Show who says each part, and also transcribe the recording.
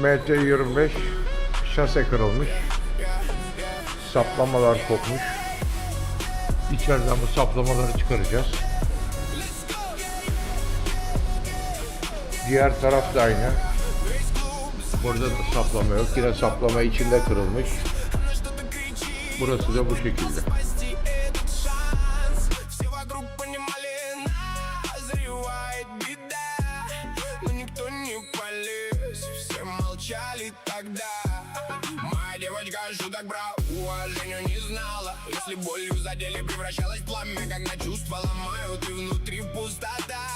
Speaker 1: MT25 şase kırılmış. Saplamalar kopmuş. İçeriden bu saplamaları çıkaracağız. Diğer taraf da aynı. Burada da saplama yok. Yine saplama içinde kırılmış. Burası da bu şekilde.
Speaker 2: Девочка шуток про уважению не знала. Если болью задели, превращалась в пламя, когда чувства ломают, и внутри пустота.